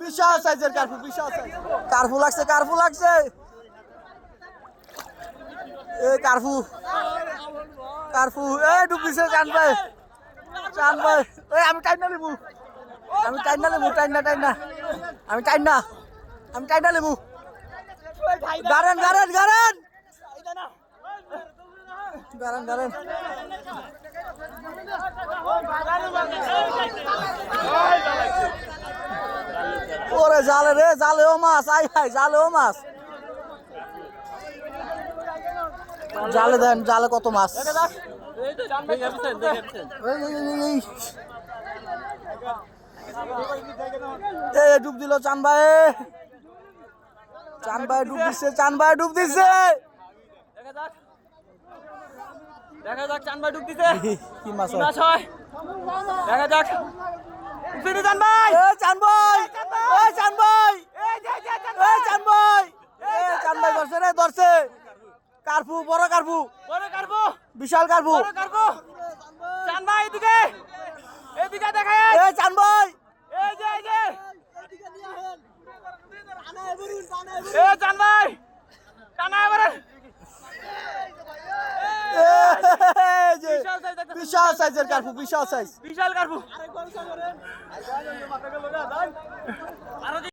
বিশাল সাইজের কার্পু, বিশাল সাইজ। কার্পু লাগছে, কার্পু লাগছে। এই কার্পু, কার্পু এই ডুব দিছে চান ভাই, চান ভাই। এই আমি টাইনা লিবু, আমি টাইনা লিবু, টাইনা টাইনা, আমি টাইনা, আমি টাইনা লিবু। গারেন গারেন গারেন গারেন গারেন। ওরে জালে রে, জালেও মাছ, আই হাই জালেও মাছ। জালে দেন, জালে কত মাছ। ডুব দিল চান ভাই, চান ভাই ডুব দিচ্ছে, চান ভাই ডুব দিচ্ছে। দেখা যাক চান ভাই ডুব দিছে কি মাছ হয়, দেখা যাক। চান ভাই, চান ভাই, চান ভাই, চান ভাই, চান ভাই ধরছে রে, ধরছে। কার্পু, বড় কার্পু, বড় কারবো, বিশাল কার্পু। বড় কারবো। চান ভাই এদিকে, এদিকে দেখায়। চান ভাই, এই যে, এই যে, চান ভাই, টানা এবারে। বিশাল সাইজের কার্পু, বিশাল সাইজ, বিশাল কারবো।